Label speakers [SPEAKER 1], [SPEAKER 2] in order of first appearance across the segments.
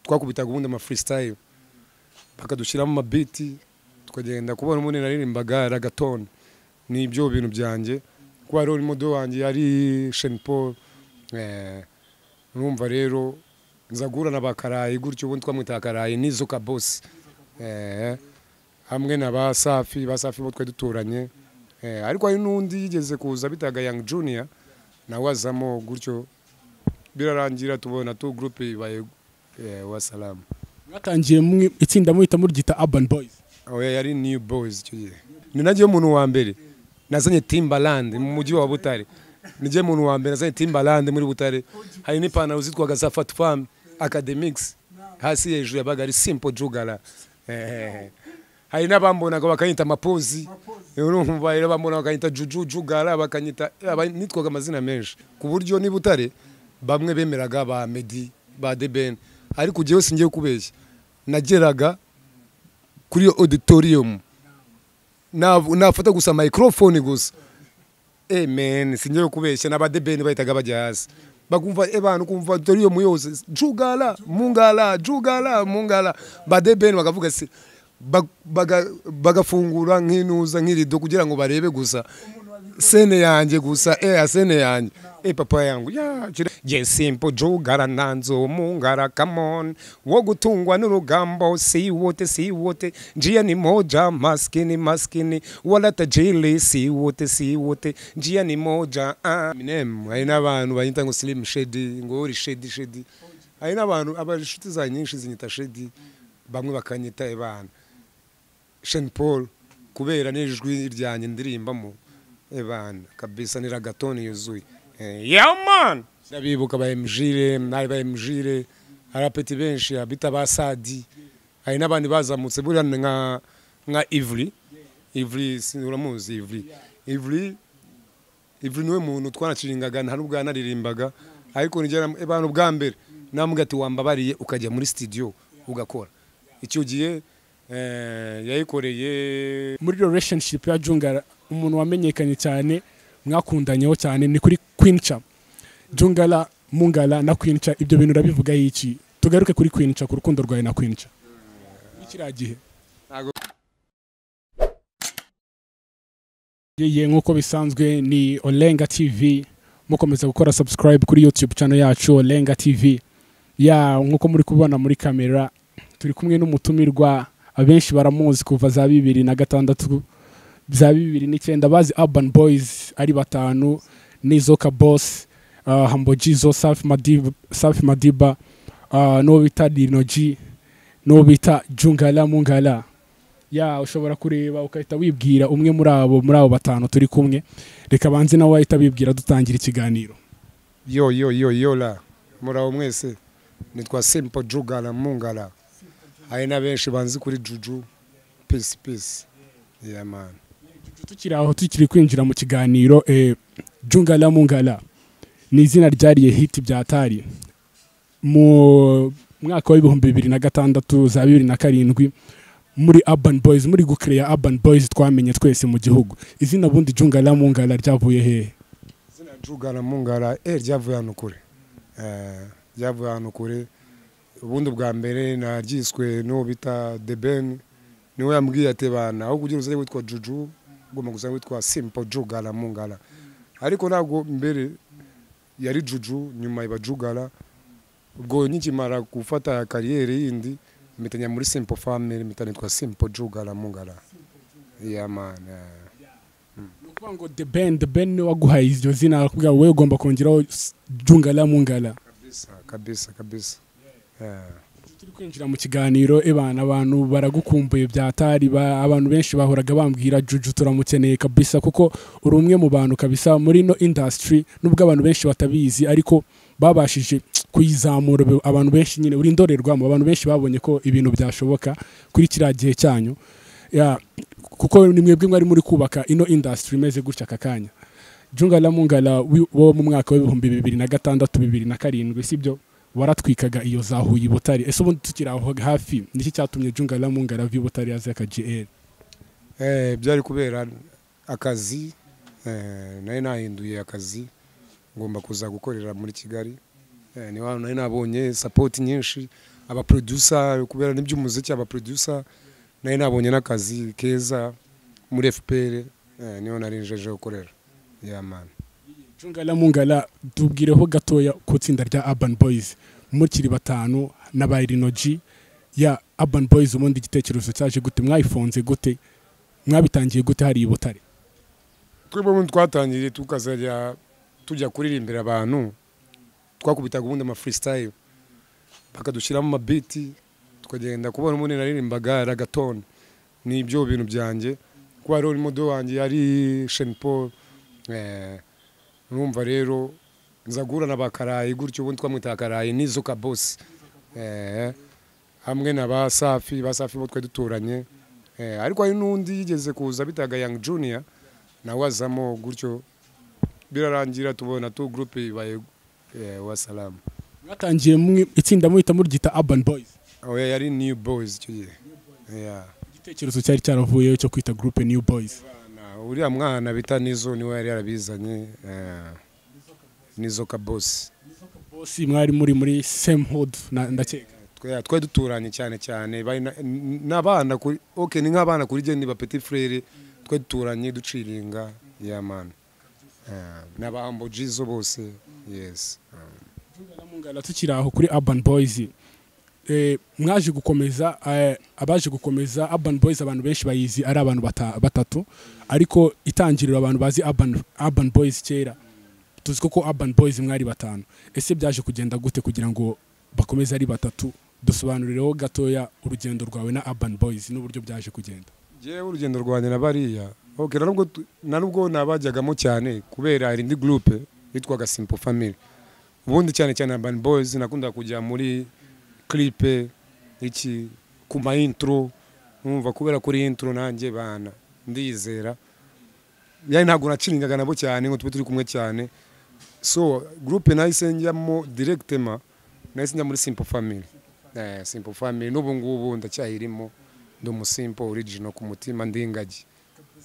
[SPEAKER 1] twakubitaga ubundi ama freestyle bakadushyiramo amabiti tukagenda kubona umuntu naririmbaga ragaton nibyo bintu byanjye kuko rero imodo wanjye yari Sean Paul numva rero nzagura nabakaraye gutyo ubundi twamwita akaraye nizo ka boss hamwe na basafi bo twe duturanye ariko hari nundi yigeze kuza bitaga Young Junior nawe azamo gutyo birarangira tubona tu groupe ibaye wasalamu
[SPEAKER 2] mwatangiye mu itsinda muhita murigita Urban Boys
[SPEAKER 1] yari New Boys icyo gihe ni nagiye umuntu wa mbere nazanye Timbaland mu mujyi wa Butare nije umuntu wa mbere nazanye Timbaland muri Butare hari n'ipantaro zitwaga za Fat Fam Academics hasi hejuru yabaga ari Simple Jungala hari n'abambonaga bakanyita amapozi urumva rero bambona bakanyita Juju Jungala bakanyita nitwaga amazina menshi ku buryo ni Butare bamwe bemeraga ba Medi ba Deben ariko ugiye singiye kubeshya nageraga kuri auditorium nafata gusa microphone gusa man singiye kubeshya n'aba Deben bahitaga bajya hasi bakumva abantu kumva auditorium yose Jungala.Mungala ba Deben bakavuga se bagafungura nk'inuza nk'irido kugira ngo barebe gusa sene yanjye gusa sene yanjye papa yangu je Simple Jungala.Mungala come on wo gutungwa n'urugambo si wote njia ni moja maskini wala tajili si wote njia ni moja minem hari n'abantu bayita ngo Slim Shady ngo uri Shady hari n'abantu abashuti za nyinshi zinyita Shady bamwe bakanyita ebana Sean Paul kubera n'ijwi ryanjye ndirimbamo ebana kabisa ni ragatoni yuzuye man ndabibuka ba MJire arapeti benshi abita basadi hari n'abandi bazamutse buri nka Ivry sinuramuzi Ivry niwe muntu twanaciringaga nta nubwo yanaririmbaga ariko nigera abantu bwa mbere namugati wambabariye ukajya muri studio ugakora icyo gihe yayikoreye
[SPEAKER 2] muri relationship ya Jungala umuntu wamenyekanye cyane mwakundanyeho cyane ni kuri Queen Cha Jungala.Mungala na Queen Cha ibyo bintu urabivuga iki tugaruke kuri Queen Cha ku rukundo rwawe na Queen Cha ikiragihe yeye nkuko bisanzwe ni Olenga TV mukomeza gukora subscribe kuri YouTube channel yacu Olenga TV nkuko muri kubona muri kamera turi kumwe n'umutumirwa abenshi baramuzi kuva za 2006 za 2009 bazi Urban Boys ari batanu nizo ka boss Humble Jizo Safi Madiba no bita Dinoji no bita Jungala.Mungala ushobora kureba ukahita wibwira umwe muri abo batanu turi kumwe reka banze nawe wahita bibwira dutangira ikiganiro
[SPEAKER 1] yo la muraho mwese nitwa Simple Jungala.Mungala hari na benshi banzi kuri Juju peace man
[SPEAKER 2] tukiri kwinjira mu kiganiro Jungala.Mungala ni izina ryariye hit byatari mu mwaka wa 2006 za 2007 muri Urban Boys muri gucreate Urban Boys twamenye twese mu gihugu izina bundi Jungala.Mungala ryavuye hehe
[SPEAKER 1] izina Jungala.Mungala ryavuye hano kure ubundi bwa mbere naryiswe no bita Deben niwe yambwiye ate bana aho kugira uzaye witwa Juju ngoma gusa witwa Simple Jungala.Mungala ariko ntabwo mbere yari Juju nyuma iba Jungala ubwo nkimara gufata kariyeri yindi mitanya muri Simple Family mitanitwa Simple Jungala.Mungala man
[SPEAKER 2] nuko ngo the band waguhaye iryo zina kugira wewe ugomba kongeraho Jungala.Mungala
[SPEAKER 1] kabisa
[SPEAKER 2] turi kwinjira mu kiganiro abantu baragukumbuye byatari abantu benshi bahoraga bambwira Juju turamukeneye kabisa kuko uri umwe mu bantu kabisa muri no industry nubwo abantu benshi batabizi ariko babashije kuyizamura abantu benshi nyine uri ndorerwamo abantu benshi babonye ko ibintu byashoboka kuri kiragihe cyanyu kuko ni mwebwe mwari muri kubaka ino industry imeze gutya kakanya Jungala.Mungala wo mu mwaka wa 2006 2007 sibyo waratwikaga iyo zahuye Butare ese ubundi tukiraho hafi niki cyatumye Jungala.Mungala Butare yazaka GL
[SPEAKER 1] byari kubera akazi naye nahinduye akazi ngomba kuza gukorera muri Kigali ni wano naye nabonye support nyinshi aba producer kubera n'iby'umuziki aba producer naye nabonye n'akazi keza muri FPR niho narinjeje gukorera man.
[SPEAKER 2] Jungala.Mungala tubwireho gatoya ku tsinda rya Urban Boys mukiri batanu n'abayirinoji ya Urban Boys ubundi igitekerezo cyaje gute mwayifonze gute mwabitangiye gute hari ibutare
[SPEAKER 1] twebwe mu twatangiye tukazajya tujya kuririmbira abantu twakubitaga ubundi ama freestyle bakadushyiramo ama beat tukagenda kubona umuntu naririmbaga ragaton ni ibyo bintu byanjye kwa rero modo wanjye yari Sean Paul numva rero nzagura n'abakarayi gutyo ubundi twamwita karayi nizo ka boss hamwe na basafi bo twe duturanye ariko hari nundi yigeze kuza bitaga Young Junior nawe azamo gutyo birarangira tubona tu group ibaye wa salamu
[SPEAKER 2] mwatangiye itsinda muhita murigita Urban Boys
[SPEAKER 1] yari New Boys cyo
[SPEAKER 2] igitekerezo cyari cyaravuyeyo cyo kwita group New Boys
[SPEAKER 1] uriya mwana bita Nizo niwe yari yarabizanye Nizo ka boss
[SPEAKER 2] mwari muri same hood ndakeka
[SPEAKER 1] twe duturanye cyane n'abana kuri ni nk'abana kuri je ni ba petit frère twe duturanye duciringa man n'abambo jizo bose yes.
[SPEAKER 2] Jungala.Mungala tukiraho kuri Urban Boys mwaje gukomeza abaje gukomeza Urban Boys abantu benshi bayizi ari abantu batatu ariko itangirira abantu bazi Urban Boys kera tuzi ko Urban Boys mwari batanu ese byaje kugenda gute kugira ngo bakomeze ari batatu dusobanurireho gatoya urugendo rwawe na Urban Boys n'uburyo byaje kugenda
[SPEAKER 1] je urugendo rwanjye na bariya nubwo nabajyagamo cyane kubera indi group yitwaga Simple Family ubundi cyane Urban Boys nakunda kujya muri clip iki kuma intro numva kubera kuri intro nanjye bana ndizera yani ntago naciringaga nabo cyane ngo turi kumwe cyane so group nahise njyamo directement nahise njya muri Simple Family Simple Family n'ubu ngubu ndacyahirimo ndo Simple original ku mutima ndingaji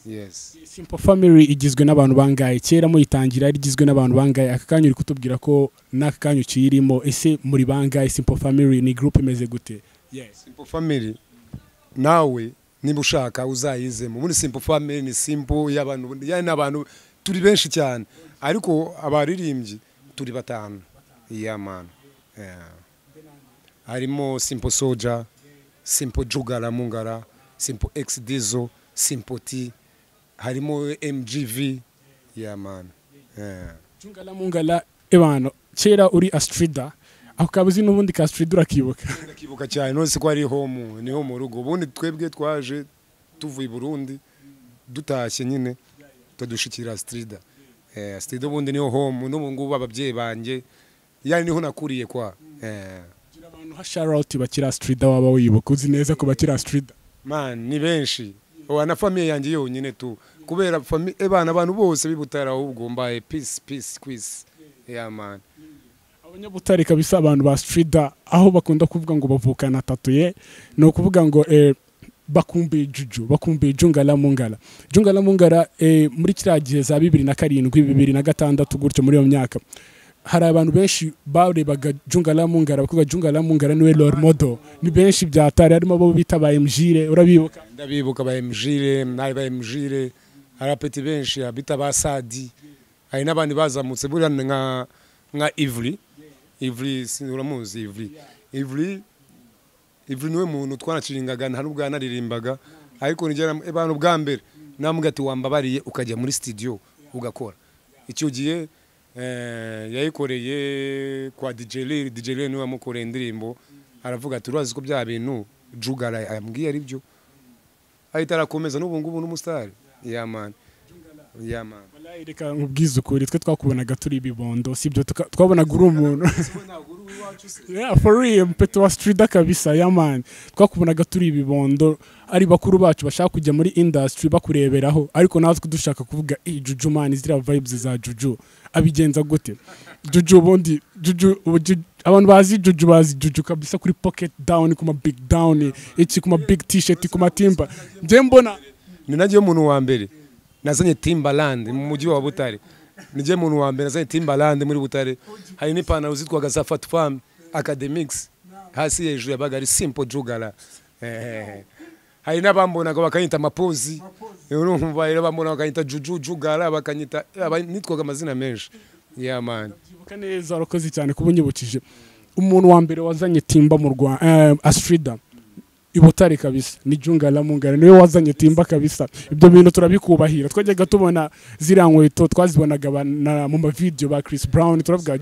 [SPEAKER 1] yes.
[SPEAKER 2] Simple Family igizwe n'abantu bangaye kera muyitangira igizwe n'abantu bangaye akakanyu uri kutubwira ko n'akakanyu kirimo ese muri bangaye Simple Family ni group imeze gute
[SPEAKER 1] yes. Simple Family nawe niba ushaka uzayizemo muri Simple Family ni simple y'abantu yani n'abantu turi benshi cyane ariko abaririmbyi turi batanu man harimo Simple Soldier Simple Jungala.Mungala Simple X Dizo Simple T harimo MGV man
[SPEAKER 2] Jungala.Mungala ebano kera uri astrida aho kabuzi n'ubundi ka astrida urakibuka
[SPEAKER 1] cyane nose ko ari home niho mu rugo ubundi twebwe twaje tuvuye Burundi dutashye nyine tudushikira astrida astrida ubundi niho home n'ubu ngubu ababyeyi banje yani niho nakuriye kwa
[SPEAKER 2] abantu ha shout bakira astrida waba wibuka uzi neza ko bakira astrida
[SPEAKER 1] man ni benshi na famille yanjye yonyine tu kubera famille abantu bose bibutara ahubwo mbaye peace quiz man
[SPEAKER 2] abanyabutare kabisa abantu ba strida aho bakunda kuvuga ngo bavukana tatuye no kuvuga ngo bakumbiye Juju bakumbiye Jungala.Mungala muri kiragihe za 2007 2006 gutyo muri yo myaka hari abantu benshi barebaga Jungala.Mungala bakuvuga Jungala.Mungala niwe role model ni benshi byatari harimo abo bita ba MJire urabibuka
[SPEAKER 1] ndabibuka ba MJire nayi ba MJire arapeti benshi abita ba Sadi hari n'abandi bazamutse buri nka Ivry sinuramuzi Ivry niwe muntu twanaciringaga nta nubwo yanaririmbaga ariko nigera abantu bwa mbere namuga ati wambabariye ukajya muri studio ugakora icyo gihe yayikoreye kwa DJ Lee niwe amukoreye indirimbo aravuga ati urazi ko bya bintu Jungala ambwiye ari byo ahita arakomeza n'ubu ngubu n'umustar man
[SPEAKER 2] wallahi reka nkubwize ukuri twe twakubonaga turi ibibondo sibyo twabonaga uri umuntu for real mpeto wa street kabisa man twakubonaga turi ibibondo ari bakuru bacu bashaka kujya muri industry bakureberaho ariko natwe dushaka kuvuga Juju man zira vibes za Juju abigenza gute Juju abantu bazi Juju kabisa kuri pocket down kuma big down iki kuma big t-shirt kuma timba je mbona
[SPEAKER 1] ni nagiye umuntu wa mbere nazanye Timbaland mu mujyi wa Butare nije muntu wa mbere nazanye Timbaland muri Butare hari n'ipantaro zitwaga za Fat Fam Academics hasi hejuru yabaga ari simple Jungala. Hari n'abambonaga bakanyita amapozi, urumva rero bambona bakanyita Juju Jungala, bakanyita nitwaga amazina menshi. Yeah man.
[SPEAKER 2] Byibuka neza urakoze cyane kubunyibukije. Umuntu wa mbere wazanye timba mu Rwanda Astrida ibutare kabisa ni Jungala.Mungala niwe wazanye timba kabisa. Ibyo bintu turabikubahira. Twajyaga tubona ziriya nkweto twazibonaga mu ma video ba Chris Brown, turavuga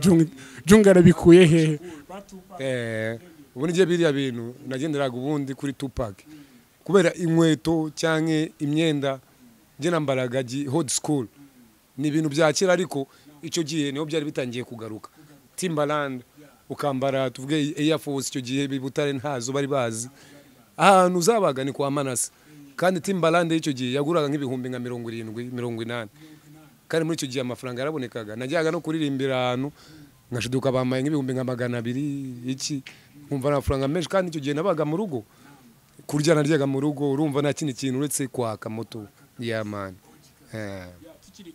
[SPEAKER 2] Jungala bikuye hehe.
[SPEAKER 1] Ubu ngiye biriya bintu nagenderaga ubundi kuri Tupac kubera inkweto cyanke imyenda nge nambaraga old school ni ibintu bya kera, ariko icyo gihe niho byari bitangiye kugaruka. Timbaland ukambara tuvuge Air Force, icyo gihe bibutare ntazo bari bazi ahantu zabaga ni kwa Manase, kandi Timbaland icyo gihe yaguraga nk'ibihumbi nka 70 80, kandi muri icyo gihe amafaranga yarabonekaga. Najyaga no kuririmbira ahantu ngashiduka bamaye nk'ibihumbi nka 200 iki, umva amafaranga menshi, kandi icyo gihe nabaga mu rugo kurya naryaga mu rugo, urumva nta kindi kintu uretse kwaka moto. Yeah man.
[SPEAKER 2] Tukiri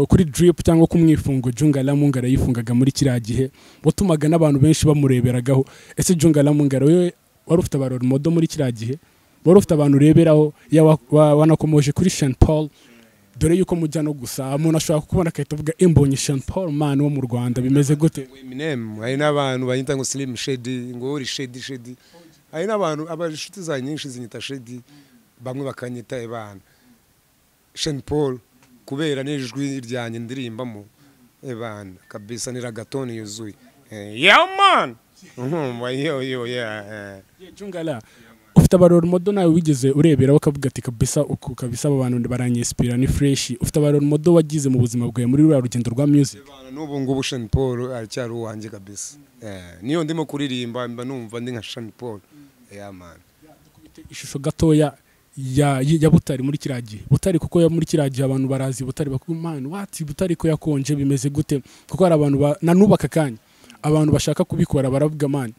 [SPEAKER 2] kuri drip cyangwa kumwifungo Jungala.Mungala yifungaga muri kiriya gihe watumaga n'abantu benshi bamureberagaho. Ese Jungala.Mungala wewe wari ufite abarori modo muri kiriya gihe, wari ufite abantu ureberaho, wanakomoje kuri Sean Paul, dore yuko mujya no gusa umuntu ashobora kubona akahita avuga imbonye Sean Paul man wo mu Rwanda bimeze gute?
[SPEAKER 1] Eminem hari n'abantu banyita ngo Slim Shady, ngo uri Shady. Hari n'abantu abashuti za nyinshi zinyita Shady, bamwe bakanyita ebana Sean Paul kubera n'ijwi ryanjye ndirimbamo ebana kabisa ni ragatoni yuzuye. Yeah man. Yeah.
[SPEAKER 2] Jungala ufite abarori modo nawe wigeze urebera ukavuga ati kabisa uko kabisa abantu baranyinspira ni fresh? Ufite abarori modo wagize mu buzima bwawe muri rwa rugendo rwa music?
[SPEAKER 1] N'ubu ngubu Sean Paul aracyari uwanjye kabisa. Niyo ndimo kuririmba mba numva ndi nka Sean Paul. Yeah man.
[SPEAKER 2] Ishusho gatoya ya Butare muri kiragihe. Butare kuko ya muri kiragihe abantu barazi Butare bakumana wati Butare ko yakonje bimeze gute? Kuko hari abantu nanubaka kanya abantu bashaka kubikora baravuga man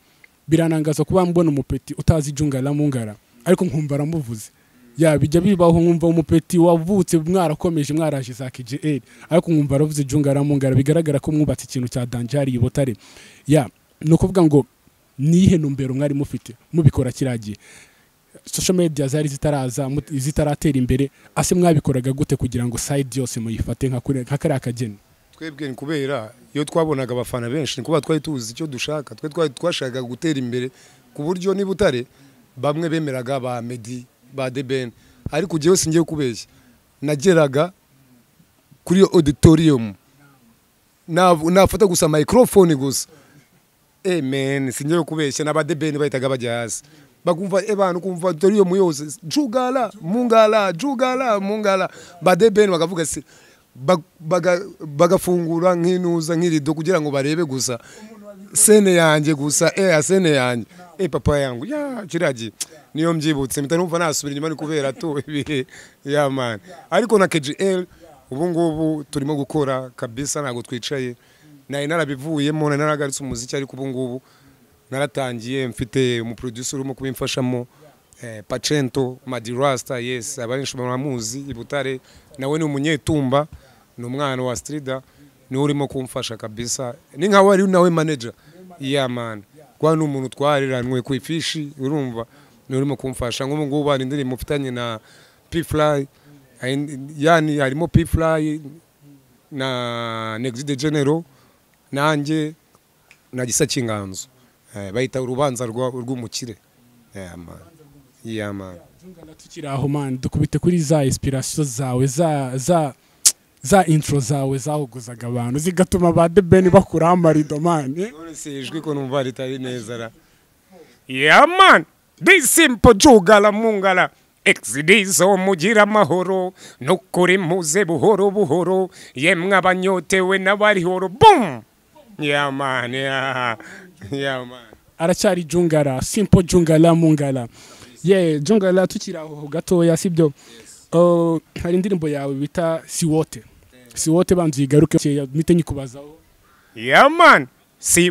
[SPEAKER 2] biranangaza kuba mbona umupeti utazi Jungala.Mungala ariko nkumva aramuvuze. Ya bijya bibaho nkumva umupeti wavutse mwarakomeje mwaraje za a.k.a. ariko nkumva aravuze Jungala.Mungala, bigaragara ko mwubatse ikintu cya danjari Butare. Ya no kuvuga ngo nihe numbero mwari mufite mubikora kiragiye, social media zari zitaratera imbere, ase mwabikoraga gute kugira ngo side yose muyifate nka kare akageni?
[SPEAKER 1] Twebwe kubera iyo twabonaga abafana benshi kuba twari tuzi icyo dushaka, twashakaga gutera imbere ku buryo ni Butare bamwe bemeraga ba Medi ba Deben, ariko ugiye singiye kubeshya nageraga kuri auditorium nafata gusa microphone gusa amen, singiye kubeshya n'aba Deben bahitaga bajya hasi bakumva abantu kumva auditorium yose Jungala.Mungala ba Deben bakavuga se bagafungura nk'inuza nk'irido kugira ngo barebe gusa sene yanjye gusa sene yanjye papa yangu ya kiragi niyo mbyibutse mpita numva nasubira inyuma ni kubera to ibihe ya man. Ariko na a.k.a. ubu ngubu turimo gukora kabisa, ntago twicaye naye narabivuyemo naragaritse umuziki, ariko ubu ngubu naratangiye mfite umuproducer urimo kubimfashamo Pacento Madirasta. Yes, abenshi baramuzi i Butare, nawe ni umunyetumba, ni umwana wa Astrida, ni urimo kumfasha kabisa, ni nka wari nawe manager. Yeah man, kwa n'umuntu twariranwe ku ifishi, urumva ni urimo kumfasha. Ngo ngubu bari ndiri mufitanye na P-Fly, yani harimo P-Fly na Next General nanjye na Gisa Kinganzo, bayita urubanza rw'umukire. Yeah man.
[SPEAKER 2] Jungala tukiri aho man, dukubite kuri za inspiration zawe za intro zawe zahuguzaga abantu zigatuma ba Deben bakura amarido man.
[SPEAKER 1] None se ijwi ko numva ritari neza ra. Yeah man, this simple Jungala.Mungala exidizo mugira amahoro nukuri muze buhoro buhoro yemwe abanyotewe n'abari horo boom. Yeah man, yeah man.
[SPEAKER 2] Aracyari Jungala, simple Jungala.Mungala. Yeah, Jungala tukiri aho gatoya sibyo. Hari indirimbo yawe bita Siwote banzi igaruke mite nyikubazaho.
[SPEAKER 1] Yeah man, si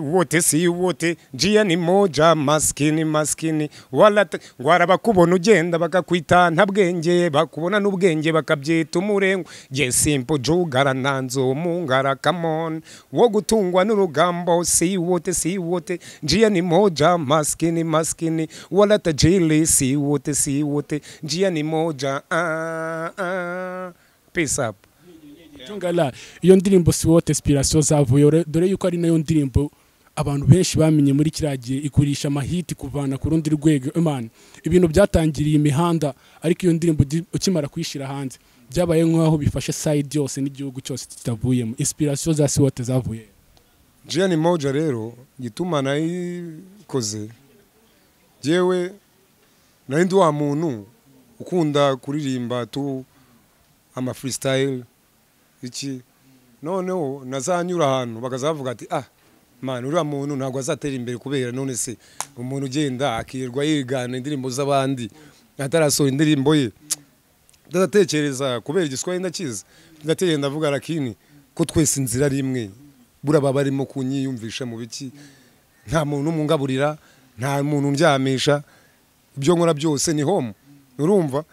[SPEAKER 1] wote njia ni moja maskini maskini wala ngwara bakubona ugenda bakakwita nta bwenge bakubona n'ubwenge bakabyita umurengo je simple Jungala.Mungala come on wo gutungwa n'urugambo si wote njia ni moja maskini maskini wala tajili si wote njia ni moja peace up.
[SPEAKER 2] Jungala iyo ndirimbo si wote inspiration zavuye dore yuko ari nayo ndirimbo abantu benshi bamenye muri kiragiye ikurisha amahiti kuvana ku rundi rwego Imana ibintu byatangiriye imihanda ariko iyo ndirimbo ukimara kuyishira hanze byabaye nk'aho bifashe side yose n'igihugu cyose kitavuyemo inspiration za si wote zavuye
[SPEAKER 1] njia ni moja rero gituma nayikoze jewe nari ndi wa muntu ukunda kuririmba tu ama freestyle iki noneho nazanyura ahantu bakazavuga ati man uriya muntu ntabwo azatera imbere kubera none se umuntu ugenda akirwa yigana indirimbo z'abandi atarasohora indirimbo ye ndatekereza kubera igiswahili ndakiza ndategenda ndavuga lakini ko twese inzira rimwe buraba barimo kunyiyumvisha mu biki nta muntu mungaburira nta muntu ndyamisha ibyo nkora byose ni home urumva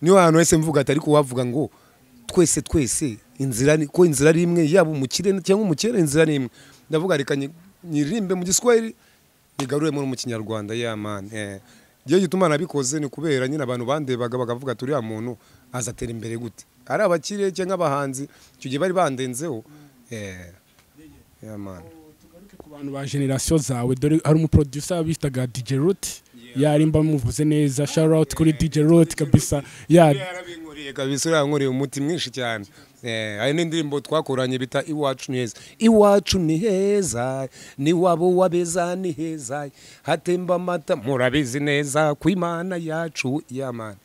[SPEAKER 1] niyo hantu wese mvuga ati ariko wavuga ngo twese inzira ko inzira rimwe yaba umukire cyangwa umukire inzira rimwe ndavuga reka nyiririmbe mu giswahili nigarure mu kinyarwanda man giye gituma nabikoze ni kubera nyine abantu bandebaga bakavuga turi ya muntu azatera imbere gute ari abakire cyangwa abahanzi cyo gihe bari bandenzeho man
[SPEAKER 2] tugaruke ku bantu ba generation zawe dore hari umuproducer bitaga DJ Root yarimba muvuze neza shout out kuri DJ Root kabisa
[SPEAKER 1] yarabinkuriye kabisa yankoreye umuti mwinshi cyane hari n'indirimbo twakoranye bita iwacu ni heza ni wabo wabeza ni heza hatemba amata murabizi neza ku Imana yacu man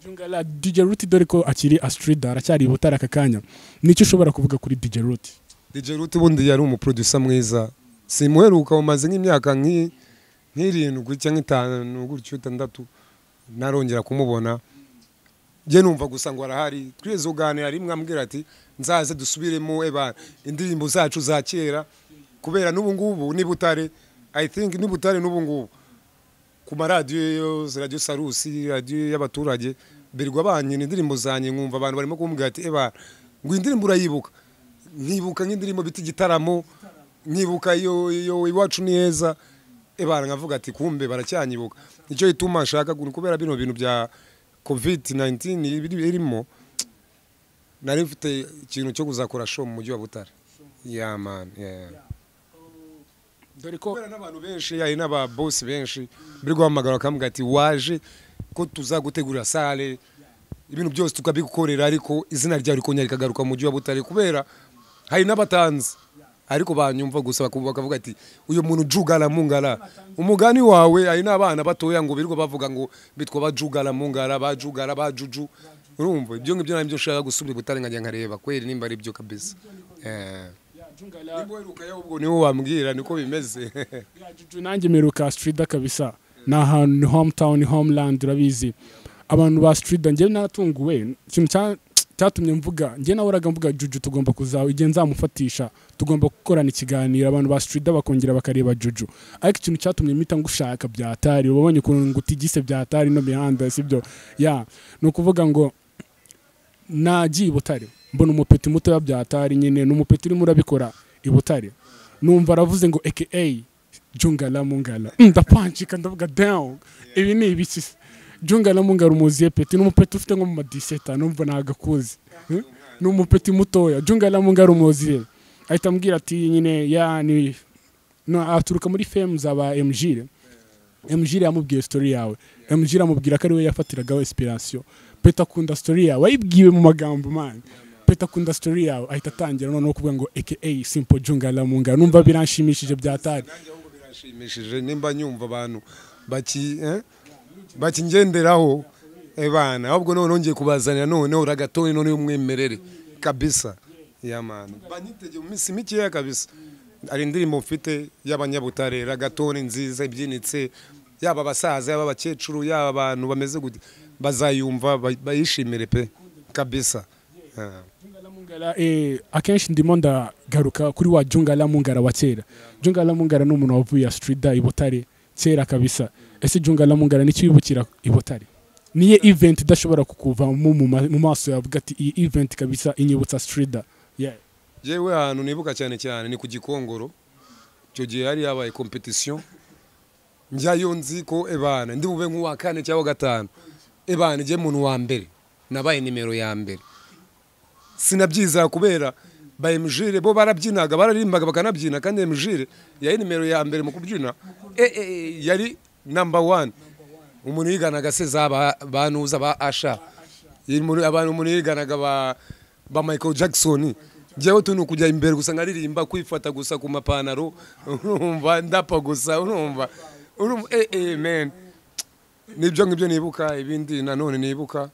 [SPEAKER 2] Jungala DJ Root dore ko akiri astrida aracyari butare aka kanya nicyo ushobora kuvuga kuri DJ Root
[SPEAKER 1] DJ Root bundi yari umuproducer mwiza simuheruka umaze nk'imyaka nk'irindwi cyangwa 5 gutyo 6 narongera kumubona je numva gusa ngo arahari tweze uganira rimwe ambwira ati nzaze dusubiremo indirimbo zacu za kera kubera n'ubu ngubu ni butare I think ni butare n'ubu ngubu ku maradiyo radio Sarusi radio y'abaturage birwa banyine indirimbo zanye nkumva abantu barimo kumbwira ati ngo indirimbo urayibuka nkibuka nk'indirimbo biti gitaramo nkibuka iyo iwacu ni heza nkavuga ati kumbe baracyanyibuka nicyo ituma nshaka kubera bino bintu bya COVID-19 irimo nari mfite ikintu cyo kuzakora show mu mujyi wa Butare man dore ko n'abantu benshi yari n'aba boss benshi biri guhamagara bakambwira ati waje ko tuzagutegurira sale ibintu byose tukabigukorera ariko izina ryawe rikongera rikagaruka mu mujyi wa Butare kubera hari n'abatanzi ariko banyumva gusa bakavuga ati uyu muntu Jungala.Mungala umugani wawe ari n'abana batoya ngo birirwa bavuga ngo bitwa ba Jungala.Mungala ba Jungala ba Juju urumva ibyo ngibyo nabyo ushaka gusubira Butare nkajya nkareba kweri nimba ari byo kabisa Jungala nimweruka ubwo niwo wambwira niko bimeze
[SPEAKER 2] Juju nanjye meruka street kabisa na ahantu hometown homeland urabizi abantu ba street njye natunguwe ikintu cyatumye mvuga njye nahoraga mvuga Juju tugomba kuzaho igihe nzamufatisha tugomba gukorana ikiganiro abantu ba street bakongera bakareba Juju ariko ikintu cyatumye mpita ngushaka byatari ubonye ukuntu ngutigise byatari no mihanda sibyo no kuvuga ngo nagiye Butare mbona umupeti muto ya byatari nyine n'umupeti urimo urabikora i Butare numva aravuze ngo a.k.a. Jungala.Mungala ndapanchika ndavuga down ibi ni ibiki Jungala.Mungala umuziye peti n'umupeti ufite nko mu madiseta numva nagakuzi n'umupeti mutoya Jungala.Mungala umuziye ahita ambwira ati nyine ni aturuka muri fame zaba MJ yamubwiye story yawe MJ amubwira ko ari we yafatiragaho inspiration peta kunda story yawe ayibwiwe mu magambo man peta kunda story yawe ahita atangira noneho kuvuga ngo a.k.a. simple Jungala.Mungala numva biranshimishije byatari
[SPEAKER 1] birashimishije nimba nyumva abantu bakingenderaho ahubwo none nongeye kubazanira none uragatone none umwemerere kabisa man banyitege mu minsi mikeya kabisa ari indirimbo mfite y'abanyabutare ragatone nziza ibyinitse yaba abasaza yaba abakecuru yaba abantu bameze gute bazayumva bayishimire pe kabisa
[SPEAKER 2] Jungala akenshi ndimo ndagaruka kuri wa Jungala.Mungala wa kera. Jungala.Mungala ni umuntu wavuye Strida i Butare kera kabisa. Ese Jungala.Mungala ni cyibukira i Butare? Niye event idashobora kukuva mu maso yavuga ati iyi event kabisa inyibutsa Strida. Yeah.
[SPEAKER 1] Jewe ahantu nibuka cyane cyane ni ku Gikongoro. Cyo gihe hari yabaye competition. Njyayo nzi ko ebana ndi bube nk'uwa kane cyangwa gatanu. Ebana je muntu wa mbere nabaye nimero ya mbere. Sinabyiza kubera ba MJire bo barabyinaga bararimbaga bakanabyina kandi MJire yari nimero ya mbere mu kubyina yari number 1 umuntu yiganaga se zaba banuza ba Asha abantu umuntu yiganaga ba Michael Jackson jewe tunu kujya imbere gusa ngaririmba kwifata gusa ku mapanaro urumva ndapa gusa urumva man nibyo ngibyo nibuka ibindi nanone nibuka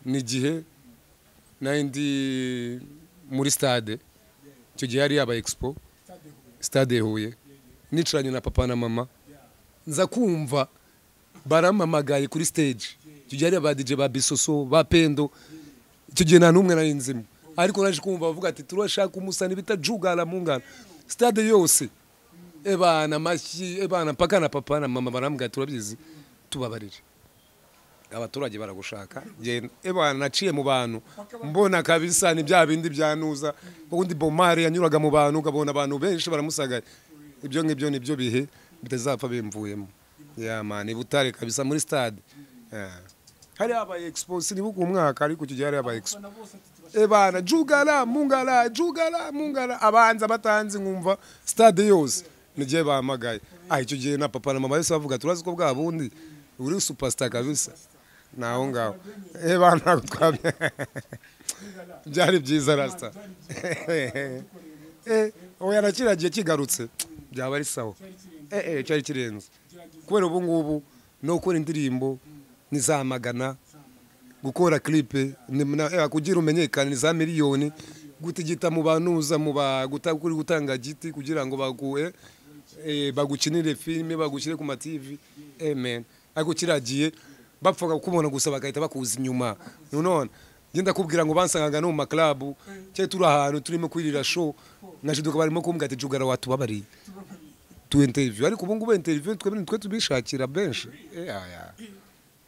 [SPEAKER 1] ni gihe nindi muri stade cyo gihe hari aba expo stade Huye nicaranye na papa na mama nza kumva baramamagaye kuri stage cyo gihe hari aba DJ ba Bisoso ba Pendo cyo gihe nta numwe narinzimo ariko naje kumva bavuga ati turashaka umusani bita Jungala.Mungala stade yose ebana mashi ebana mpaka na papa na mama barambwa turabyizi tubabarire abaturage baragushaka ebana naciye mu bantu mbona kabisa ni bya bindi byanuza ubundi bomare yanyuraga mu bantu ukabona abantu benshi baramusagaye ibyo ngibyo nibyo bihe bitazapfa bimvuyemo ya man Butare kabisa muri stade hari aba expo sinibuka umwaka ariko cyo hari aba expo ebana Jungala.Mungala abanza batanze nkumva stade yose nije bamagaye icyo gihe na papa na mama yose bavuga turazi ko bwa bundi uri superstar kabisa naho ngaho ebana twabye byari byiza rasta oya nakiragiye kigarutse byaba ari sawa cyari kirenze kubera ubu ngubu no gukora indirimbo nizamagana gukora clip kugira umenyekane ni za miliyoni gutigita mu banuza mu kuri gutanga giti kugira ngo baguhe bagukinire filime bagushyire ku ma TV amen ariko kiragiye bapfaga kubona gusa bagahita bakuza inyuma none ngenda kubwira ngo bansangaga no mu club cye turi ahantu turimo kwirira show nashiduka barimo kumbwa ati Jungala watubabari tu interview ariko ubu ngubu interview twe tubishakira benshi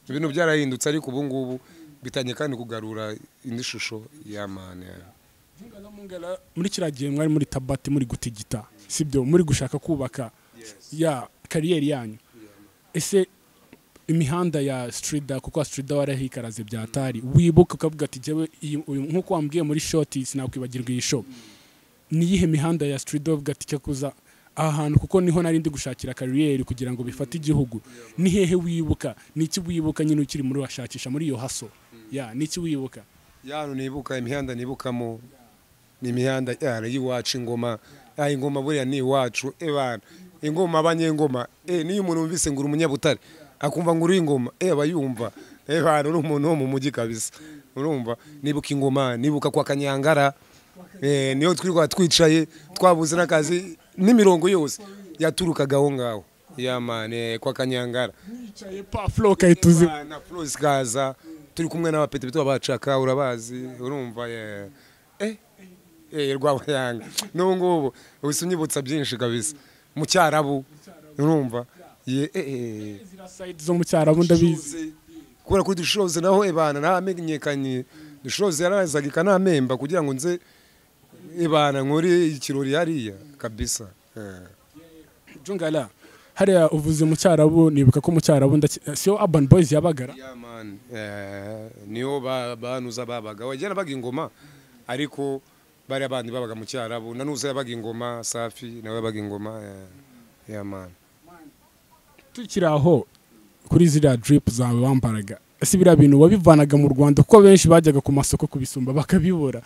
[SPEAKER 1] ibintu byarahindutse ariko ubu ngubu bitanye kandi kugarura indi shusho ya man
[SPEAKER 2] Jungala.Mungala muri kiragiye mwari muri tabati muri gutigita sibyo muri gushaka kubaka ya kariyeri yanyu ese imihanda ya Strida kuko Strida warahikaraze byatari wibuka ukavuga ati jewe nkuko wambwiye muri shoti sinakwibagirwa iyi show ni yihe mihanda ya Strida uvuga ati cyakuza ahantu kuko niho nari ndi gushakira kariyeri kugira ngo bifate igihugu ni hehe wibuka niki wibuka nyine ukiri muri washakisha muri iyo haso ya niki wibuka
[SPEAKER 1] yano nibuka imihanda nibukamo ni imihanda y'iwacu ingoma ingoma buriya ni iwacu ebana ingoma abanyengoma niyo umuntu wumvise ngo uri umunyabutare akumva ngo uri ingoma abayumva ebana uri umuntu wo mu mujyi kabisa urumva nibuka ingoma nibuka kwa Kanyangara niyo twirwa twicaye twabuze n'akazi n'imirongo yose yaturukaga aho ngaho ya man kwa Kanyangara
[SPEAKER 2] nicaye pa flow kayituzi
[SPEAKER 1] na flow skaza turi kumwe n'abapete bito babacaka urabazi urumva rwabo yanga no ngubu ubisunyibutsa byinshi kabisa mu cyarabu urumva
[SPEAKER 2] zira side zo mu cyarabu ndabizi
[SPEAKER 1] kubera kuri dushoze naho ebana namenyekanye dushoze yarazaga ikanamemba kugira ngo nze ebana nkuri ikirori hariya kabisa
[SPEAKER 2] Jungala hariya uvuze mu cyarabu nibuka ko mu cyarabu siyo Urban Boys yabagara
[SPEAKER 1] ya man niho banuza babaga wagera baga ingoma ariko bari abandi babaga mu cyarabu nanuza yabaga ingoma Safi nawe baga ingoma ya man
[SPEAKER 2] tukiraho kuri zira drip zawe wambaraga ese bira bintu wabivanaga mu Rwanda kuko benshi bajyaga ku masoko kubisumba bakabibura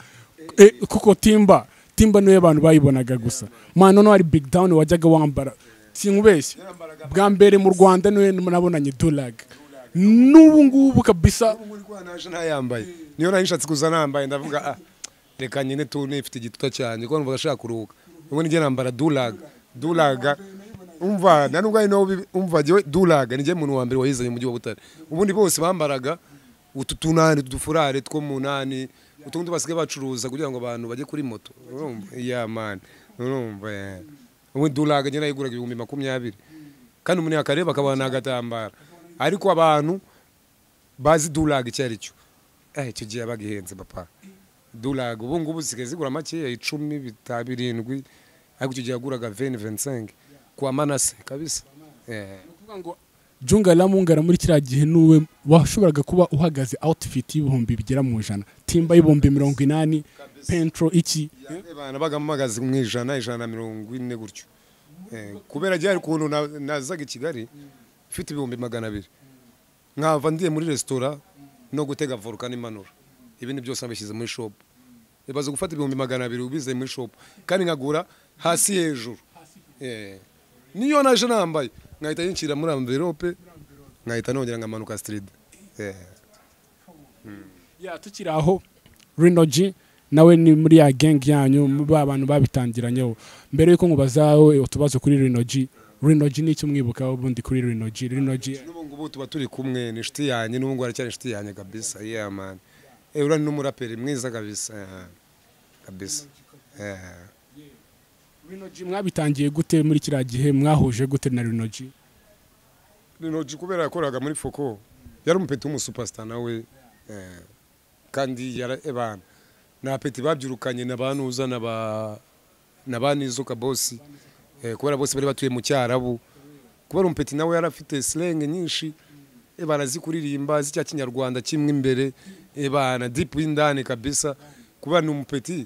[SPEAKER 2] kuko timba niwe abantu bayibonaga gusa mano no ari big down wajyaga wambara sinkubeshye bwa mbere mu Rwanda niwe nabonanye dulag n'ubu ngubu kabisa
[SPEAKER 1] muri Rwanda ntayambaye niyo nahishatse kuza nambaye ndavuga reka nyine tu nifite igituta cyane ko numva gashaka kuruka ubu nige nambara dulag umva nanubwo ari no umva je dulag nije muntu wa mbere wayizanye mu gihe Butare ubundi bose bambaraga ututunani tudufurare two munani utundi basigaye bacuruza kugira ngo abantu bajye kuri moto urumva yeah man urumva ubu dulaga nyine yiguraga 2020 kandi umuntu yakareba akabana agatambara ariko abantu bazi dulaga cyari cyo icyo gihe bagihenze papa dulaga ubu ngubu zigeze zigura make 10 7 ariko icyo gihe yaguraga 20-25 kwa manase kabisa
[SPEAKER 2] ukuvuga ngo Jungala.Mungala muri kiriya gihe nuwe washoboraga kuba uhagaze outfit y'ibihumbi bigera mu ijana timba y'ibihumbi 80 pentro iki
[SPEAKER 1] bana bagamagaze mu ijana 140 gutyo kubera ryari kuntu nazaga i Kigali mfite ibihumbi 200 nkava ndiye muri restaurant no gutega volcano imanura ibindi byose ambishyize muri shop ibaze gufata ibihumbi 200 ubize muri shop kandi nkagura hasi hejuru niyo naje nambaye nkahita yincira muri envelope nkahita nongera ngamanuka street
[SPEAKER 2] tukiri aho Rinoji nawe ni muri ya gang yanyu abantu babitangiranyeho mbere yuko nkubazaho utubazo kuri Rinoji ni icyo mwibuka ubundi kuri Rinoji
[SPEAKER 1] n'ubu tuba turi kumwe ni inshuti yanjye n'ubu aracyari inshuti yanjye kabisa yeah man ura ni umuraperi mwiza kabisa
[SPEAKER 2] Rinoji mwabitangiye gute muri kiriya gihe mwahuje gute na Rinoji
[SPEAKER 1] kubera yakoraga muri Foko yari umupeti w'umusuperstar nawe kandi ebana na peti babyirukanye nabanuza nabanizoka boss kubera bose bari batuye mu cyarabu kubera umupeti nawe yarafite slang nyinshi barazi kuririmba z'icya kinyarwanda kimwe imbere ebana deep indani kabisa kubera ni umupeti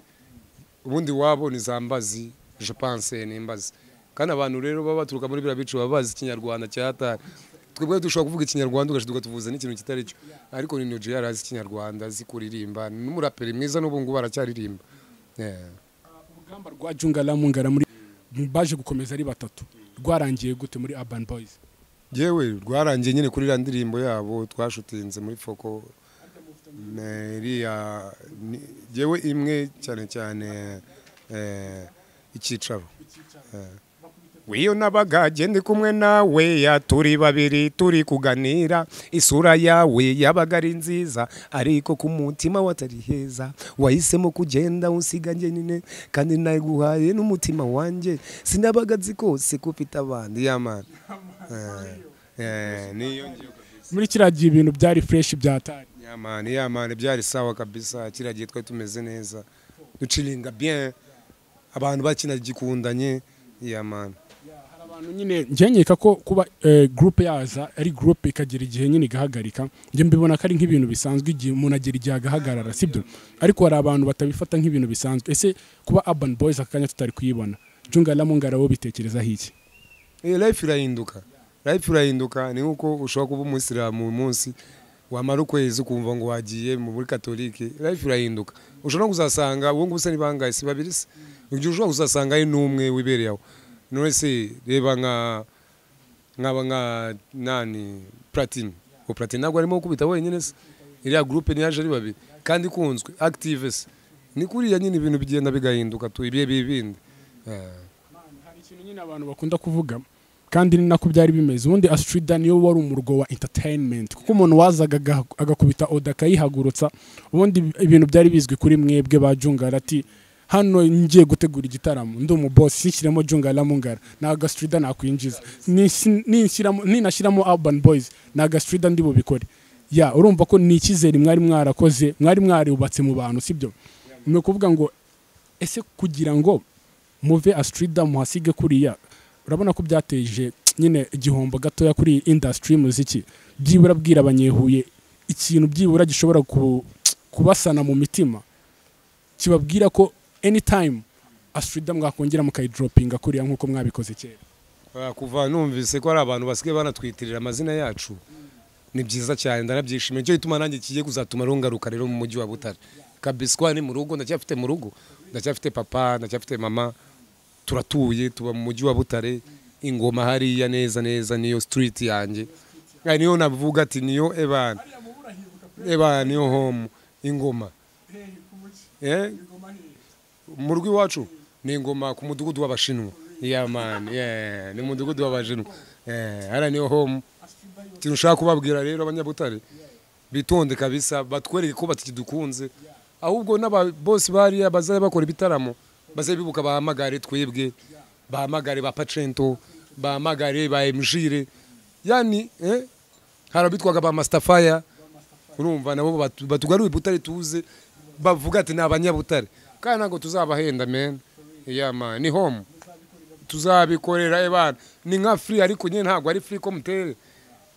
[SPEAKER 1] ubundi wabo ni zambazi je pense nimbazi kandi abantu rero baba baturuka muri bira bicu babazi ikinyarwanda cyatari twebwe dushobora kuvuga ikinyarwanda ugashiduka tuvuza n'ikintu kitari cyo ariko ni Niho yarazi ikinyarwanda zikuririmba n'umuraperi mwiza n'ubu ngubu aracyaririmba
[SPEAKER 2] urugamba rwa Jungala.Mungala muri baje gukomeza ari batatu rwarangiye gute muri Urban Boys
[SPEAKER 1] yewe rwarangiye nyine kuri ndirimbo yabo twashutinze muri Foko yewe imwe cyane icyicaro wiyo nabaga gende kumwe nawe ya turi babiri turi kuganira isura yawe yabaga ari nziza ariko ku mutima watari heza wahisemo kugenda usiga njyenyine kandi naguhaye n'umutima wanjye sinabaga zikose kufite abandi yamana niyo
[SPEAKER 2] muri kiragiye ibintu byari fresh byatari
[SPEAKER 1] yamana byari sawa kabisa kiragiye twari tumeze neza ducilinga bien abantu bakina gikundanye yamana
[SPEAKER 2] abantu nyine ngenyeka ko kuba groupe yaza ari groupe ikagira igihe nyine igahagarika nge mbibona ko ari nk'ibintu bisanzwe igihe umuntu agera igihe agahagarara sibyo ariko hari abantu batabifata nk'ibintu bisanzwe ese kuba Urban Boys akanya tutari kuyibona Jungala.Mungala wo bitekereza hiki
[SPEAKER 1] life irahinduka ni uko ushobora kuba umusiramu umunsi wamara ukwezi ukumva ngo wagiye muri katolike life irahinduka ushobora kuzasanga uwo ngubusa ni bangaye si babiri se ushobora kuzasanga ari n'umwe wibereye aho none se reba nka nani platine ntabwo arimo gukubita wenyine se iriya groupe ni yaje ari babiri kandi ikunzwe actives ni kuriya nyine ibintu bigenda bigahinduka tu ibiye bibindi
[SPEAKER 2] hari ikintu nyine abantu bakunda kuvuga kandi ni nako byari bimeze ubundi Astrida niyo wari umurgo wa entertainment kuko umuntu wazaga agakubita oda kayihagurutsa ubundi ibintu byari bizwi kuri mwebwe ba Jungala ati hano ngiye gutegura igitaramo ndi umuboss nshyiramo Jungala.Mungala na Astrida nakwinjiza ninashyiramo Urban Boys na Astrida ndi bubikore urumva ko ni ikizere mwari mwarakoze mwari mwariubatse mu bantu sibyo no kuvuga ngo ese kugira ngo muve Astrida muhasige kuriya urabona ko byateje nyine igihombo gatoya kuri industry muziki byibura bwira abanyehuye ikintu byibura gishobora kubasana mu mitima kibabwira ko anytime Astrida mwakongera mukayidropinga kuriya nkuko mwabikoze kera
[SPEAKER 1] kuva numvise ko ari abantu basigaye banatwitirira amazina yacu ni byiza cyane ndanabyishimiye cyo ituma nanjye kigiye kuzatuma rungaruka rero mu mujyi wa Butare kabiswa ni mu rugo ndacyafite mu rugo ndacyafite papa ndacyafite mama turatuye tuba mu mujyi wa Butare ingoma hariya neza niyo street yanjye niyo navuga ati niyo ebana niyo home ingoma mu rugo iwacu ni ingoma ku mudugudu w'abashinwa ni mudugudu w'abashinwa hara niyo home tinshaka kubabwira rero abanyabutare bitonde kabisa batwereke ko batikidukunze ahubwo n'aba boss bari abazaye bakora ibitaramo bazaye bibuka bahamagare twebwe bahamagare ba Pacento bahamagare ba Mjire yani harabitwaga ba Mastafaya urumva nabo batugaruye butare tuze bavuga ati n'abanyabutare kandi ntago tuzabahenda men ni home tuzabikorera ebana ni nka free ariko nyine ntago ari free ko mutere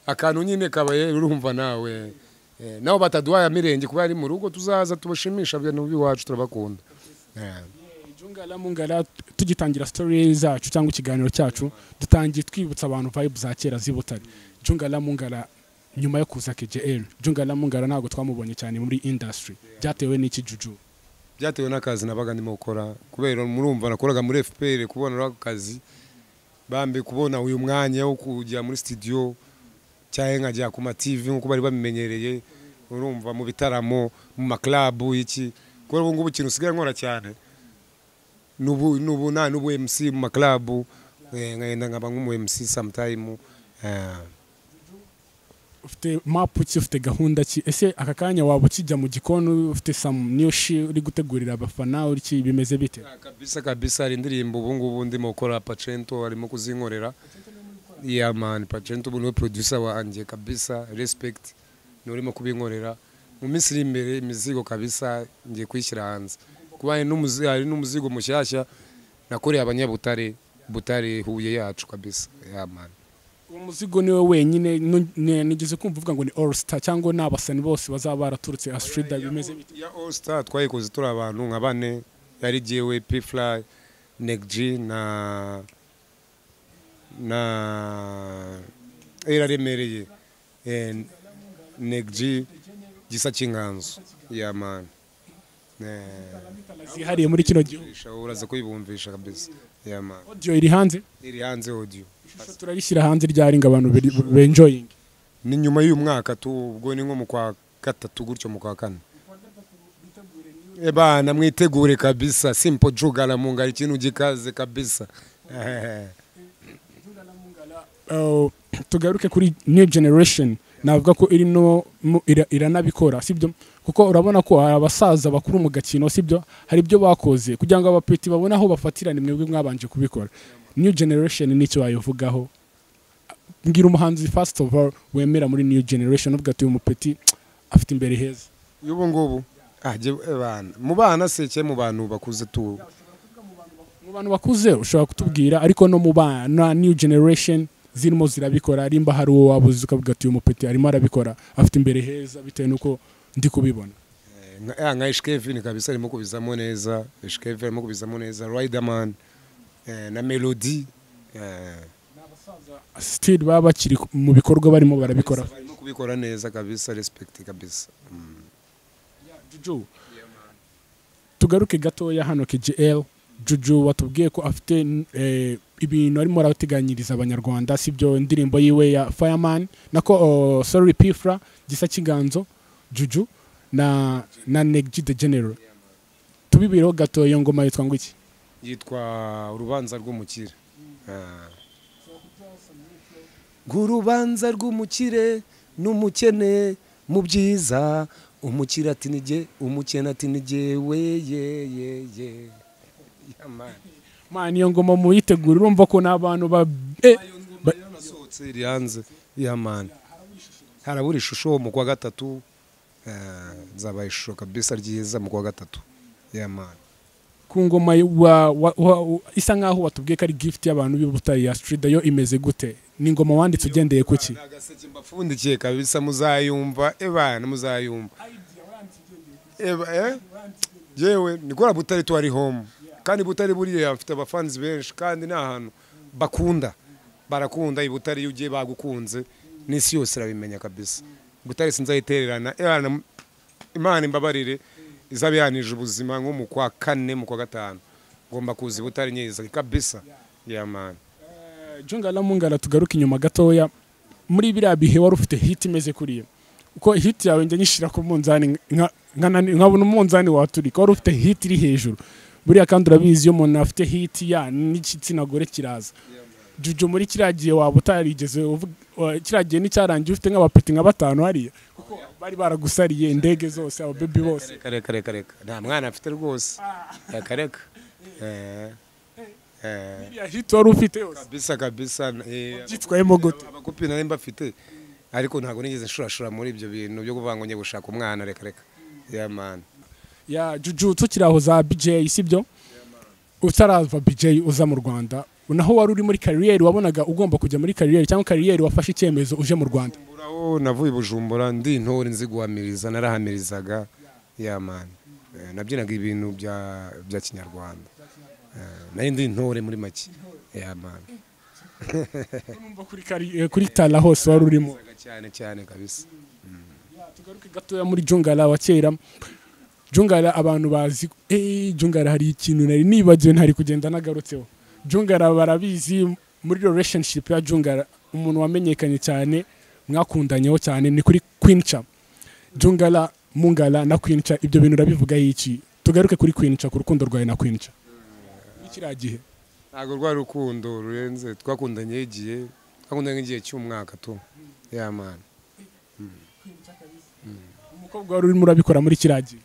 [SPEAKER 1] akantu nyine kabaye urumva nawe naho bataduhaye mirenge kuba ari mu rugo tuzaza tubashimisha byantu biwacu turabakunda
[SPEAKER 2] Jungala.Mungala tugitangira story zacu cyangwa ikiganiro cyacu dutangiye twibutsa abantu vibe za kera z'ibutare Jungala.Mungala nyuma yo kuza a.k.a. Jungala.Mungala ntago twamubonye cyane muri industry byatewe n'iki Juju
[SPEAKER 1] byatewe n'akazi nabaga ndimo gukora kubera murumva nakoraga muri FPR kubona akazi bambe kubona uyu mwanya wo kujya muri studio cyahe nkajya ku ma TV nkuko bari bamenyereye urumva mu bitaramo mu maclub iki ko ubu ngubu kintu usigaye nkora cyane nubu MC mu maclub ngenda ngaba nk'umu MC sometime
[SPEAKER 2] ufite map ki ufite gahunda ki ese aka kanya waba ukijya mu gikoni ufite some new shit uri gutegurira abafana uri ki bimeze bite
[SPEAKER 1] kabisa ari indirimbo ubu ngubu ndimo gukora Pacento arimo kuzinkorera man Pacento ubu ni producer wanjye kabisa respect nurimo kubinkorera mu minsi iri imbere imizigo kabisa ngiye kwishyira hanze kuba ari n'umuzigo mushyashya nakoreye abanyabutare butare Huye yacu kabisa man
[SPEAKER 2] umuzigo niwe wenyine nigeze kumva uvuga ngo ni All Star cyangwa n'abasani bose bazaba baraturutse Astrida bimeze bite
[SPEAKER 1] ya All Star twayikoze turi abantu nka bane yari jewe P-Fly Negji na remereye Negji gisa cy'inganzo man
[SPEAKER 2] zihariye muri kino gihugu
[SPEAKER 1] uraza kuyibumvisha kabisa man
[SPEAKER 2] audio iri hanze
[SPEAKER 1] audio
[SPEAKER 2] turarishyira hanze ryari ngo abantu benjoying
[SPEAKER 1] ni nyuma y'uyu mwaka ubwo ni nko mu kwa gatatu gutyo mu kwa kane bana mwitegure kabisa simple Jungala.Mungala ikintu gikaze kabisa
[SPEAKER 2] tugaruke kuri new generation navuga ko iranabikora sibyo kuko urabona ko abasaza bakuru mu gakino sibyo hari ibyo bakoze kugira ngo abapeti babone aho bafatirana mwebwe mwabanje kubikora new generation nicyo wayivugaho ngira umuhanzi first of all wemera muri new generation uvuga ati umupeti afite imbere heza
[SPEAKER 1] yubo ngubu bana mu bana seke mu bantu bakuze tu
[SPEAKER 2] mu bantu bakuze ushobora kutubwira ariko no mu bana new generation zirimo zirabikora arimba hari uwo wabuze ukavuga ati umupeti arimo arabikora afite imbere heza bitewe nuko ndi kubibona
[SPEAKER 1] nka Kevin kabisa arimo kubizamo neza Kevin arimo kubizamo neza Riderman na Melody
[SPEAKER 2] still baba bakiri mu bikorwa barimo barabikora
[SPEAKER 1] barimo kubikora neza kabisa respect kabisa
[SPEAKER 2] Juju tugaruke gatoya hano KGL Juju watubwiye ko afite ibintu arimo arateganyiriza abanyarwanda sibyo indirimbo yiwe ya Fireman nako sorry Pifra gisa cy'inganzo Juju na Negji the General tubibiro gatoya ngoma yitwa ngo iki
[SPEAKER 1] yitwa urubanza rw'umukire Gurubanza rw'umukire n'umukene mu byiza umukire ati nige umukene ati nige ye
[SPEAKER 2] man iyo ngoma muyitegura urumva ko n'abantu
[SPEAKER 1] nasohotse iri hanze man harabura ishusho mu kwa gatatu zabaye ishusho kabisa ryiza mu kwa gatatu man
[SPEAKER 2] ku ngoma isa nkaho watubwiye ko ari gift y'abantu b'ibutare ya Astrida yo imeze gute ni ngoma wanditse ugendeye kuki
[SPEAKER 1] agaseke mbapfundikiye kabisa muzayumva bana muzayumva jewe nikora butare twari home kandi butare buriye afite abafanzi benshi kandi n'ahantu barakunda ibutare iyo ugiye bagukunze n'isi yose irabimenya kabisa butare sinzayitererana Imana imbabarire izabihanije ubuzima nko mu kwa kane mu kwa gatanu ngomba kuza butare nyeza kabisa man
[SPEAKER 2] Jungala.Mungala tugaruka inyuma gatoya muri biriya bihe wari ufite hit imeze kuriye uko hit yawe njye nyishira ku munzani nkabona umunzani waturika wari ufite hit iri hejuru buriya kandi urabizi iyo umuntu afite hit n'igitsina gore kiraza Juju muri kiragiye waba utarigeze kiragiye n'icyarangiye ufite nk'abapeti nka batanu hariya kuko bari baragusariye indege zose aba baby bose
[SPEAKER 1] reka nta mwana afite rwose reka
[SPEAKER 2] iriya hit wari ufite yose
[SPEAKER 1] kabisa
[SPEAKER 2] byitwayemo gute
[SPEAKER 1] abakopi nari mbafite ariko ntabwo nigeze nshurashura muri ibyo bintu byo kuvuga ngo ngiye gushaka umwana reka yeah man
[SPEAKER 2] ya Juju tukiri aho za BJ sibyo utarava BJ uza mu Rwanda naho wari uri muri career wabonaga ugomba kujya muri career cyangwa career wafashe icyemezo uje mu Rwanda
[SPEAKER 1] navuye Bujumbura ndi intore nzi guhamiriza narahamirizaga yeah man nabyinaga ibintu bya kinyarwanda nari ndi intore muri make yeah man
[SPEAKER 2] kuri tala hose wari urimo
[SPEAKER 1] cyane kabisa
[SPEAKER 2] tugaruke gatoya muri Jungala wa kera Jungala abantu bazi Jungala hari ikintu nari nibagiwe ntari kugenda nagarutseho Jungala barabizi muri relationship ya Jungala umuntu wamenyekanye cyane mwakundanyeho cyane ni kuri Queen Cha Jungala.Mungala na Queen Cha ibyo bintu urabivuga iki tugaruke kuri Queen Cha ku rukundo rwawe na Queen Cha ikiragihe
[SPEAKER 1] ntago rwa rukundo rurenze twakundanye igihe cy'umwaka tu yeah man
[SPEAKER 2] umukobwa wari urimo urabikora muri kiragihe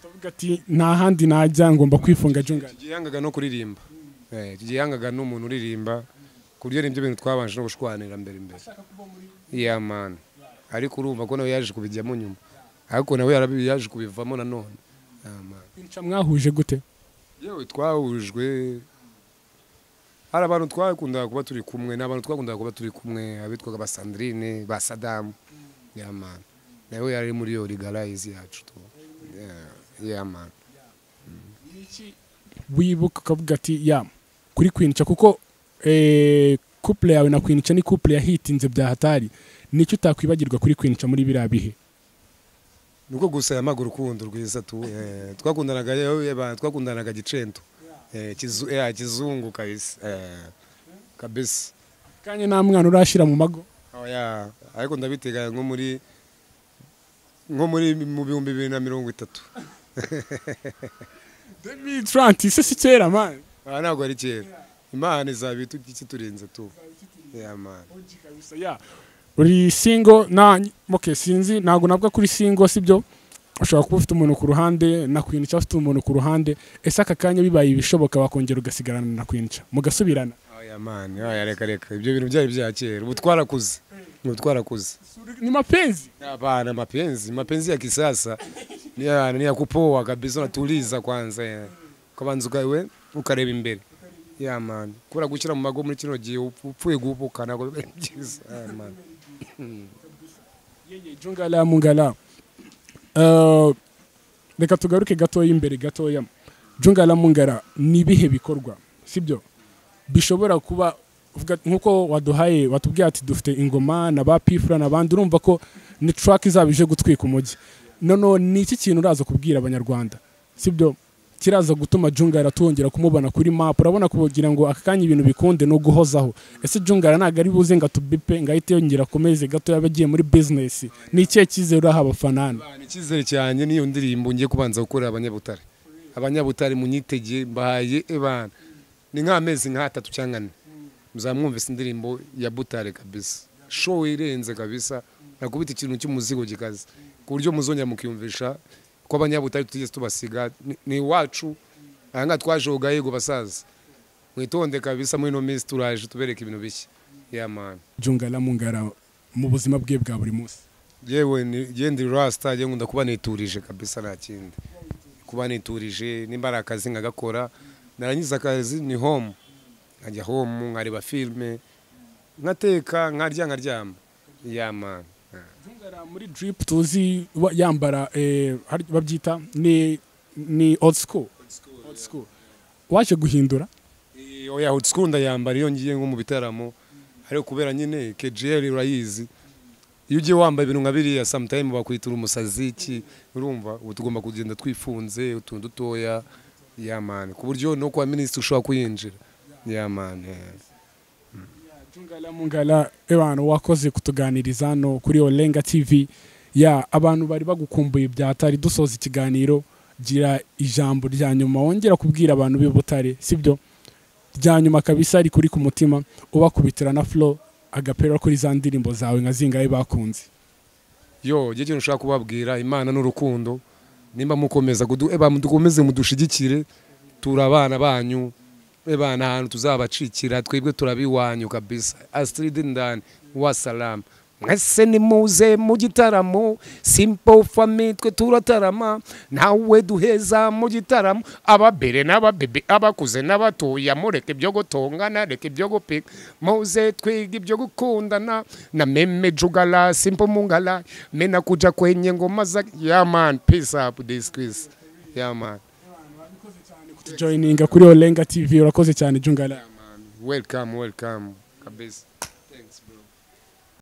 [SPEAKER 2] tuvuga ati nta handi najya ngomba kwifunga Jungala
[SPEAKER 1] tugiyangaga no kuririmba tugiyangaga n'umuntu uririmba kuryo nibyo bintu twabanje no gushwanira mbere yeah man ariko urumva ko nawe yaje kubijyamo nyuma ariko nawe yaje kubivamo nanone
[SPEAKER 2] Queen mwahuje gute
[SPEAKER 1] yewe twahujwe hari abantu twakundaga kuba turi kumwe n'abantu twakundaga kuba turi kumwe abitwaga ba Sandrine ba Saddam yeah man nawe yari muri yo legalize yacu tu yeah man
[SPEAKER 2] wibuka kavuga ati ya kuri Queen Cha kuko couple yawe na Queen Cha ni couple yahitinze bya hatari nicyo utakwibagirwa kuri Queen Cha muri birabihe
[SPEAKER 1] nuko gusa yamaguru rukundo rwiza tu twakundanaga gicento kizungu kabisa
[SPEAKER 2] kanye nta mwana urashira mu mago
[SPEAKER 1] ariko ndabiteganya nko muri mu 2030
[SPEAKER 2] 2030 si kera man
[SPEAKER 1] ntabwo ari kera imana izabita ikiturenze tu yeah man
[SPEAKER 2] uri single na sinzi ntago nabwa kuri single sibyo ushobora kuba ufite umuntu ku ruhande na Queen Cha ufite umuntu ku ruhande ese aka kanya bibaye ibishoboka bakongera ugasigarana na Queen Cha mugasubirana
[SPEAKER 1] yeah man reka ibyo bintu byari bya kera ubu twarakuze
[SPEAKER 2] ni mapenzi
[SPEAKER 1] hapana mapenzi ya kisasa ni ya kupoa kabisa unatuliza kwanza kabanza ukawe ukareba imbere yeah man kura gukira mu mago muri kino gihe upfuye gupuka nako byiza man
[SPEAKER 2] Jungala.Mungala reka tugaruke gatoya imbere gatoya Jungala.Mungala ni bihe bikorwa sibyo bishobora kuba nkuko waduhaye watubwiye ati dufite ingoma na ba Pifra nabandi urumva ko ni track izabije gutwika umujyi none ni iki kintu uraza kubwira abanyarwanda sibyo kiraza gutuma Jungala tuongera kumubona kuri map urabona kugira ngo akakanya ibintu bikunde no guhozaho ese Jungala naga ari buze ngatubipe ngahite yongera komeze gato yabagiye muri business ni ikihe kizero aha abafanana
[SPEAKER 1] ni kizere cyane niyo ndirimbo ngiye kubanza gukora abanyabutare munyitege mbahaye ebana ni nk'amezi nka 3 cyangwa 4 muzamwumvise indirimbo ya butare kabisa show irenze kabisa nakubita ikintu cy'umuzigo gikaze ku buryo muzongera mukiyumvisha ko abanyabutare tutigeze tubasiga ni wacu anga twajoga yego basaza mwitonde kabisa muri no minsi turaje tubereka ibintu bishya yeah man
[SPEAKER 2] Jungala.Mungala mu buzima bwe bwa buri munsi
[SPEAKER 1] yewe ndi rasta je ngunda kuba niturije kabisa nta kindi kuba niturije n'imbaraga zingagakora narangiza akazi ni home nkajya home nkareba filme nkateka nkaryama yeah man
[SPEAKER 2] Jungala muri drip tuzi yambara babyita ni old school waje guhindura
[SPEAKER 1] oya old school ndayambara iyo ngiye nko mu bitaramo ariko kubera nyine KGL urayizi iyo ugiye wambaye ibintu nka biriya sometime bakwitura umusazi iki urumva ubu tugomba kugenda twifunze utuntu dutoya yeah man ku buryo no kwa minister ushobora kuyinjira yeah man
[SPEAKER 2] Jungala.Mungala abantu wakoze kutuganiriza no kuri Olenga TV ya abantu bari bagukumbuye byatari dusoza ikiganiro gira ijambo rya nyuma wongera kubwira abantu b'Ibutare sibyo rya nyuma kabisa ari kuri ku mutima ubakubitira na flow agapera kuri za ndirimbo zawe nka zingaye bakunze
[SPEAKER 1] yo je kintu ushaka kubabwira Imana n'urukundo nimba mukomeza dukomeze mudushigikire turabana banyu bana ahantu tuzabacikira twebwe turabiwanyu kabisa Astrid ndani wa salam mwese nimuze mu gitaramo simple family twe turatarama nawe duheza mu gitaramo ababere n'ababebe abakuze n'abatoya mureke byo gutongana reke byo gupika muze twiga ibyo gukundana na meme Jungala simple Mungala mena kuja kwenye ngoma za yeah man peace up this quiz yeah man
[SPEAKER 2] joininga kuri Olenga TV urakoze cyane Jungala
[SPEAKER 1] welcome kabisa